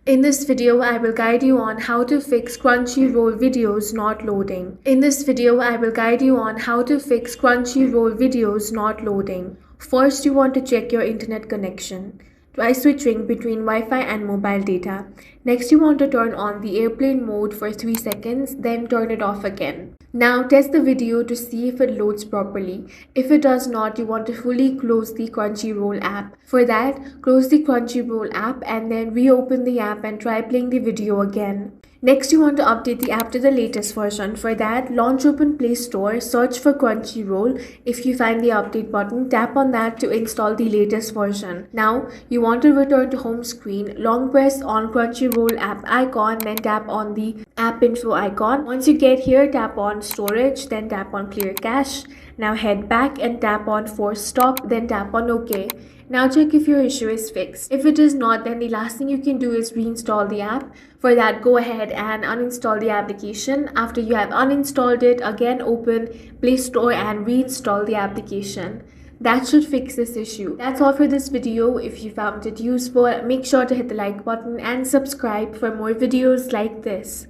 In this video, I will guide you on how to fix Crunchyroll videos not loading. First, you want to check your internet connection. Try switching between Wi-Fi and mobile data. Next, you want to turn on the airplane mode for 3 seconds, then turn it off again. Now, test the video to see if it loads properly. If it does not, you want to fully close the Crunchyroll app. For that, close the Crunchyroll app and then reopen the app and try playing the video again. Next, you want to update the app to the latest version. For that, launch open Play Store, search for Crunchyroll. If you find the update button, tap on that to install the latest version. Now, you want to return to home screen, long press on Crunchyroll app icon, then tap on the app info icon. Once you get here, tap on storage, then tap on clear cache. Now head back and tap on force stop, then tap on OK. Now check if your issue is fixed. If it is not, then the last thing you can do is reinstall the app. For that, go ahead and uninstall the application. After you have uninstalled it, again open Play Store and reinstall the application. That should fix this issue. That's all for this video. If you found it useful, make sure to hit the like button and subscribe for more videos like this.